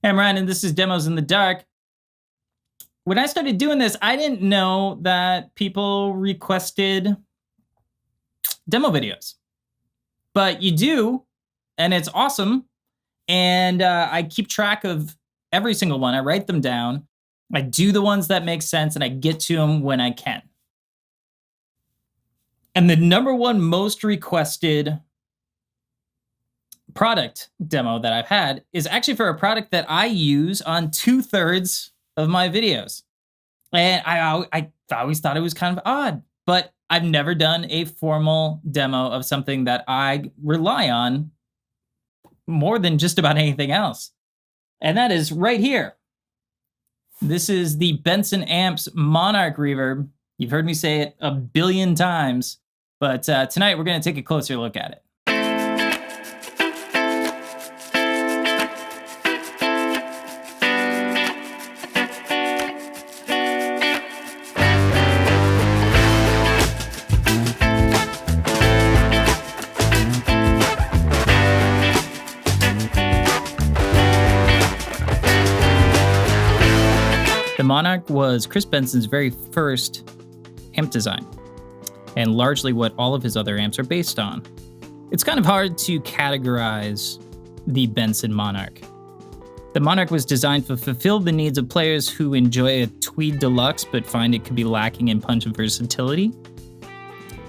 I'm Ryan, and this is Demos in the Dark. When I started doing this, I didn't know that people requested demo videos. But you do, and it's awesome. And I keep track of every single one. I write them down. I do the ones that make sense, and I get to them when I can. And the number one most requested product demo that I've had is actually for a product that I use on 2/3 of my videos. And I always thought it was kind of odd, but I've never done a formal demo of something that I rely on more than just about anything else. And that is right here. This is the Benson Amps Monarch Reverb. You've heard me say it a billion times, but tonight we're going to take a closer look at it. The Monarch was Chris Benson's very first amp design, and largely what all of his other amps are based on. It's kind of hard to categorize the Benson Monarch. The Monarch was designed to fulfill the needs of players who enjoy a Tweed Deluxe but find it could be lacking in punch and versatility.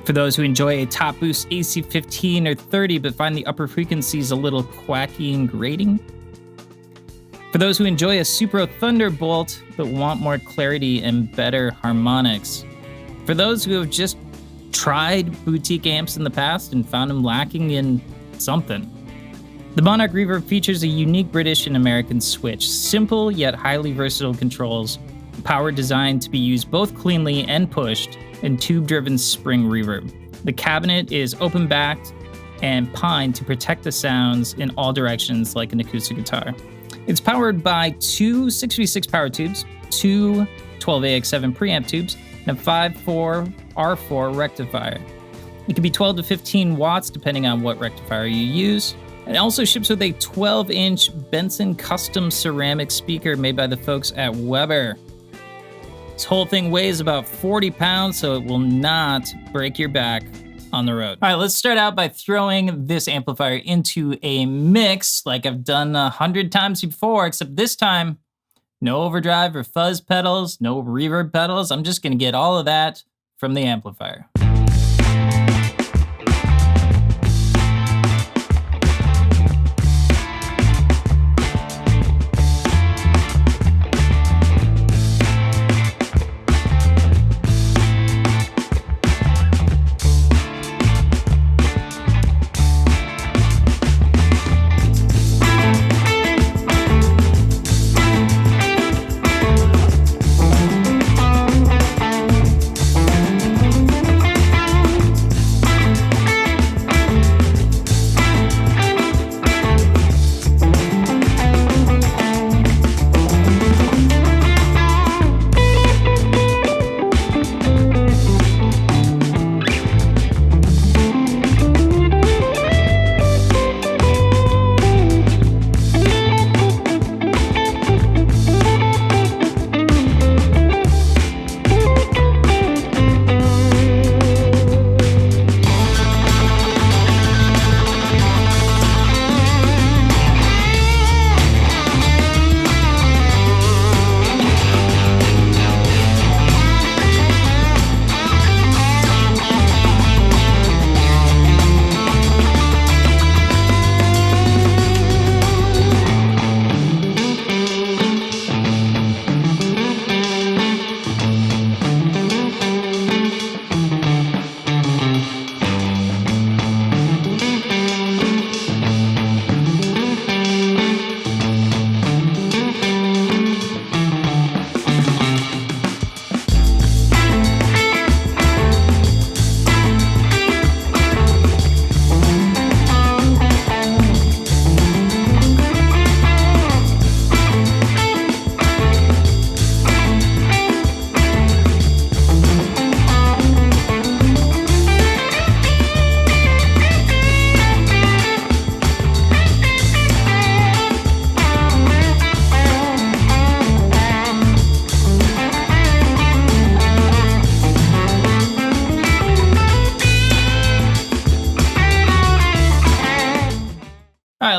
For those who enjoy a top boost AC 15 or 30 but find the upper frequencies a little quacky and grating. For those who enjoy a Supro Thunderbolt but want more clarity and better harmonics. For those who have just tried boutique amps in the past and found them lacking in something. The Monarch Reverb features a unique British and American switch, simple yet highly versatile controls, power designed to be used both cleanly and pushed, and tube-driven spring reverb. The cabinet is open-backed and pined to protect the sounds in all directions like an acoustic guitar. It's powered by two 6v6 power tubes, two 12AX7 preamp tubes, and a 5.4 R4 rectifier. It can be 12 to 15 watts depending on what rectifier you use. It also ships with a 12-inch Benson custom ceramic speaker made by the folks at Weber. This whole thing weighs about 40 pounds, so it will not break your back on the road. All right, let's start out by throwing this amplifier into a mix like I've done 100 times before, except this time, no overdrive or fuzz pedals, no reverb pedals. I'm just gonna get all of that from the amplifier.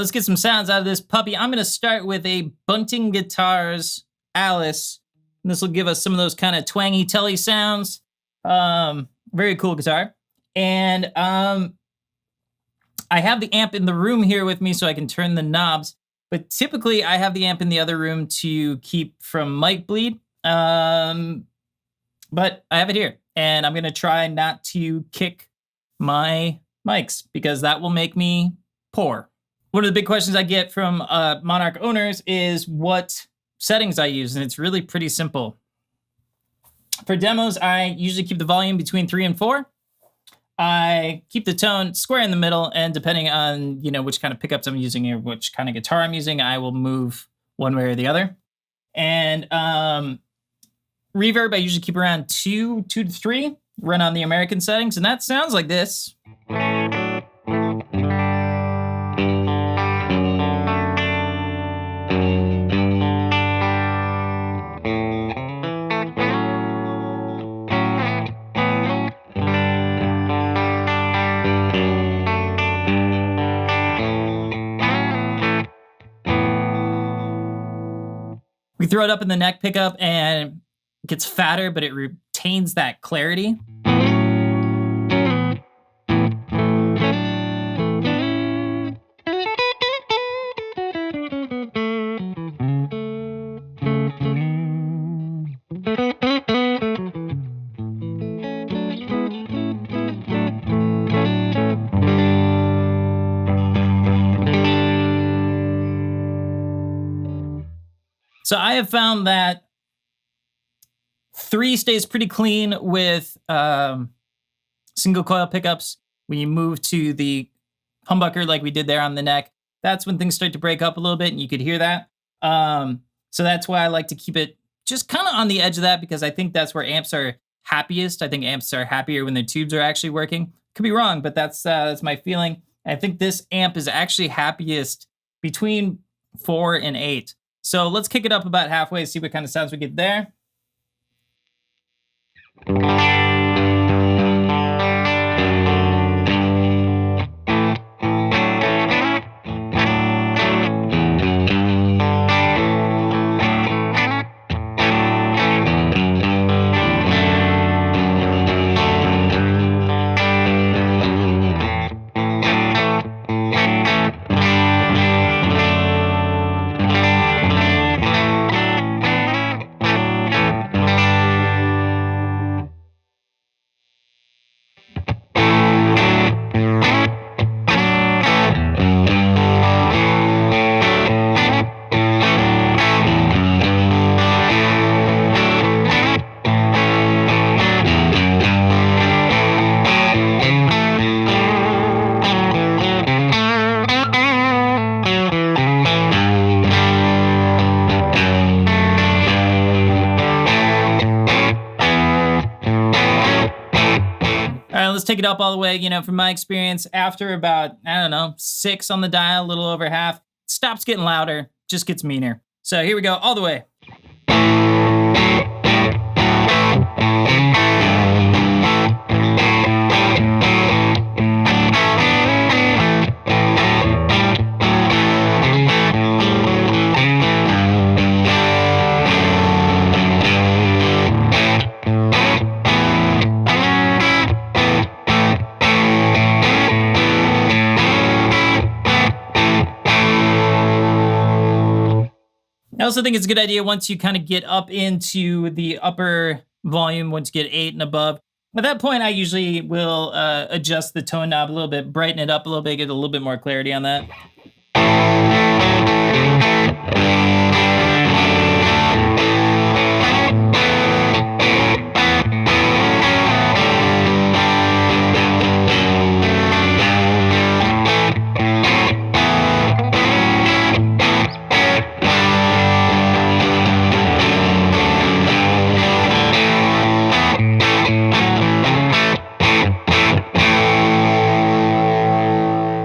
let's get some sounds out of this puppy. I'm going to start with a Bunting Guitars Alice. And this will give us some of those kind of twangy Tele sounds. Very cool guitar. And I have the amp in the room here with me so I can turn the knobs. But typically I have the amp in the other room to keep from mic bleed. But I have it here. And I'm going to try not to kick my mics because that will make me poor. One of the big questions I get from Monarch owners is what settings I use, and it's really pretty simple. For demos, I usually keep the volume between 3 and 4. I keep the tone square in the middle, and depending on which kind of pickups I'm using or which kind of guitar I'm using, I will move one way or the other. And reverb, I usually keep around 2 to 3. Run on the American settings, and that sounds like this. We throw it up in the neck pickup and it gets fatter, but it retains that clarity. So I have found that 3 stays pretty clean with single coil pickups. When you move to the humbucker like we did there on the neck, that's when things start to break up a little bit, and you could hear that. So that's why I like to keep it just kind of on the edge of that, because I think that's where amps are happiest. I think amps are happier when their tubes are actually working. Could be wrong, but that's my feeling. I think this amp is actually happiest between 4 and 8. So let's kick it up about halfway, see what kind of sounds we get there. Let's take it up all the way. From my experience, after about, 6 on the dial, a little over half, it stops getting louder, just gets meaner. So here we go, all the way. I also think it's a good idea once you kind of get up into the upper volume, once you get 8 and above. At that point, I usually will adjust the tone knob a little bit, brighten it up a little bit, get a little bit more clarity on that.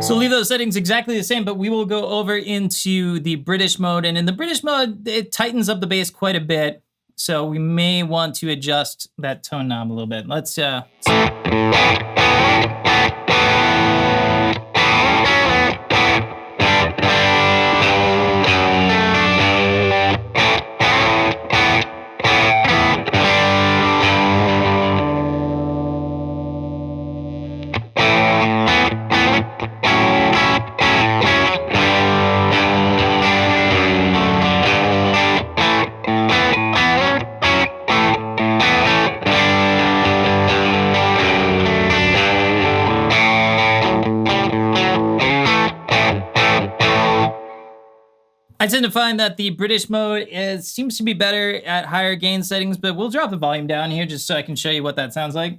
So leave those settings exactly the same, but we will go over into the British mode. And in the British mode, it tightens up the bass quite a bit. So we may want to adjust that tone knob a little bit. Let's tend to find that the British mode seems to be better at higher gain settings, but we'll drop the volume down here just so I can show you what that sounds like.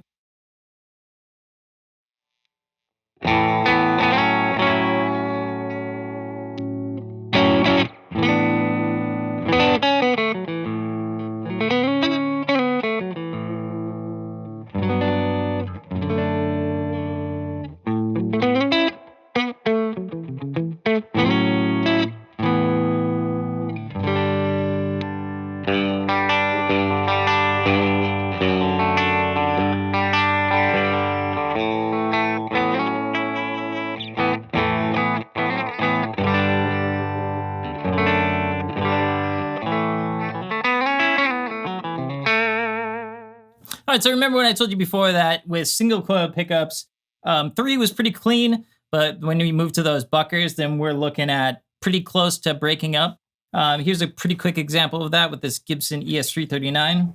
All right, so remember when I told you before that with single coil pickups, 3 was pretty clean, but when we move to those buckers, then we're looking at pretty close to breaking up. Here's a pretty quick example of that with this Gibson ES339.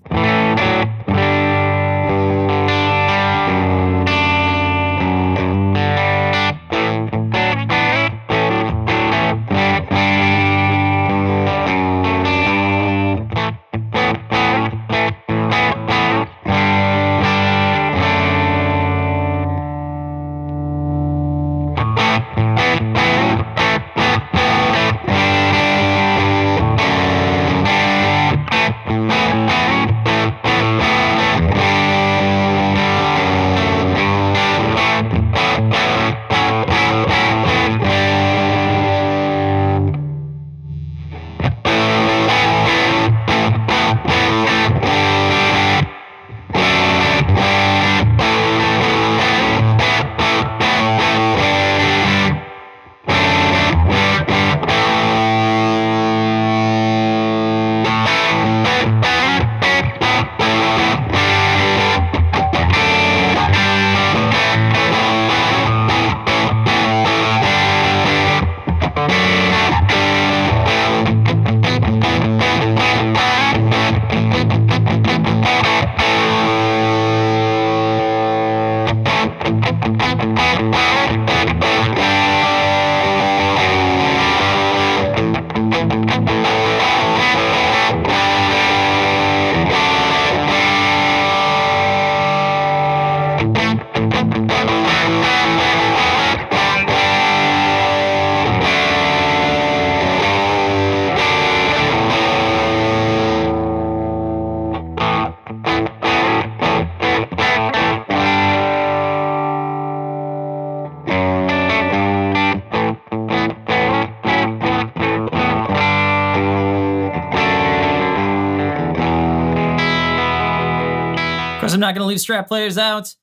Of course, I'm not going to leave Strat players out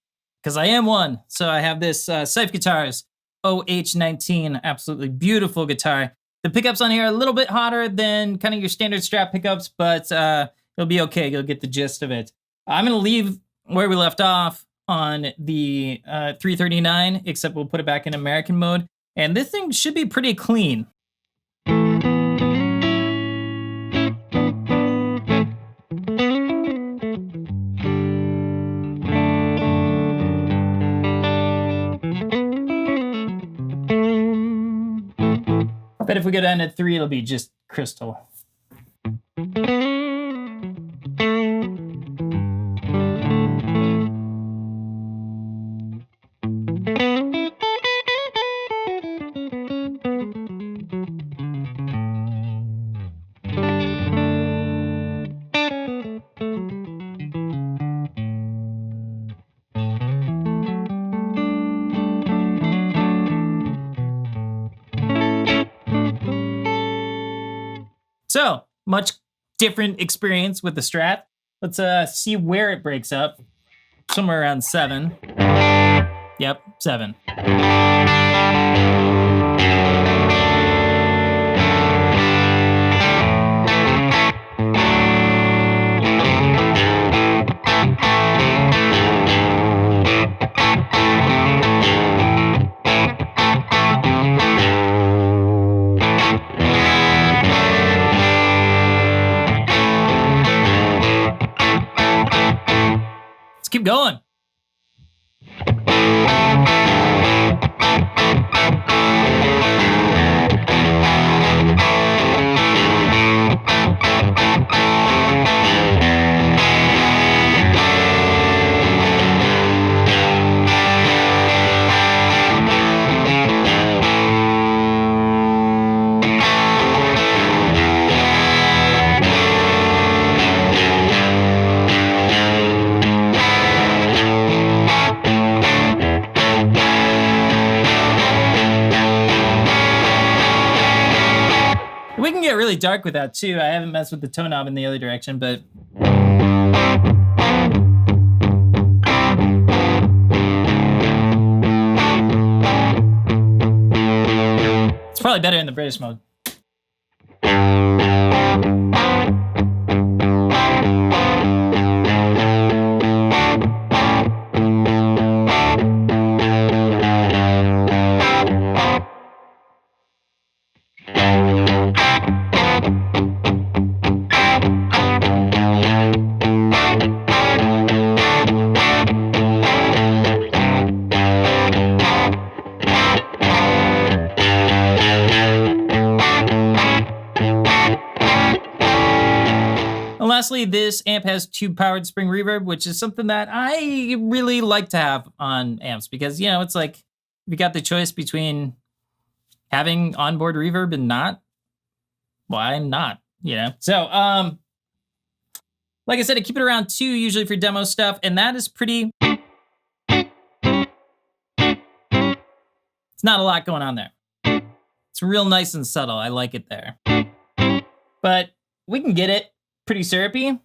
because I am one. So I have this Scythe Guitars OH19, absolutely beautiful guitar. The pickups on here are a little bit hotter than kind of your standard Strat pickups, but it'll be okay. You'll get the gist of it. I'm going to leave where we left off on the 339, except we'll put it back in American mode. And this thing should be pretty clean. But if we go down to 3, it'll be just crystal. So, much different experience with the Strat. Let's see where it breaks up. Somewhere around 7. Yep, 7. Keep going. really dark with that too. I haven't messed with the tone knob in the other direction, but it's probably better in the British mode. And lastly, this amp has tube powered spring reverb, which is something that I really like to have on amps because, you know, it's like if you got the choice between having onboard reverb and not, why not, you know? So, like I said, I keep it around 2 usually for demo stuff, and that is pretty, it's not a lot going on there. It's real nice and subtle. I like it there. But we can get it pretty syrupy.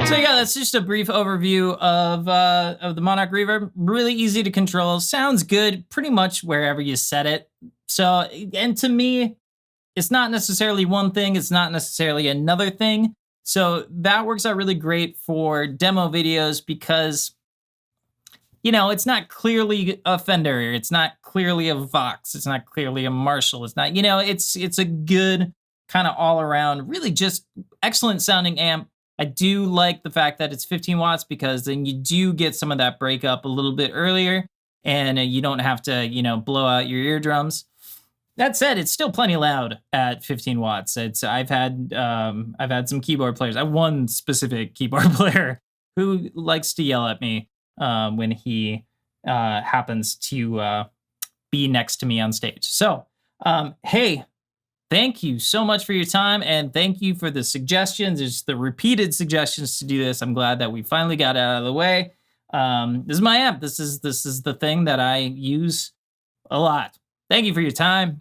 So yeah, that's just a brief overview of the Monarch Reverb. Really easy to control, sounds good pretty much wherever you set it. So, and to me, it's not necessarily one thing, it's not necessarily another thing. So that works out really great for demo videos because, you know, it's not clearly a Fender, it's not clearly a Vox, it's not clearly a Marshall, it's not, you know, it's a good kind of all around, really just excellent sounding amp. I do like the fact that it's 15 watts because then you do get some of that breakup a little bit earlier and you don't have to, you know, blow out your eardrums. That said, it's still plenty loud at 15 watts. I've had some keyboard players. I have one specific keyboard player who likes to yell at me when he happens to be next to me on stage. So, hey, thank you so much for your time, and thank you for the suggestions. There's the repeated suggestions to do this. I'm glad that we finally got it out of the way. This is my amp. This is the thing that I use a lot. Thank you for your time.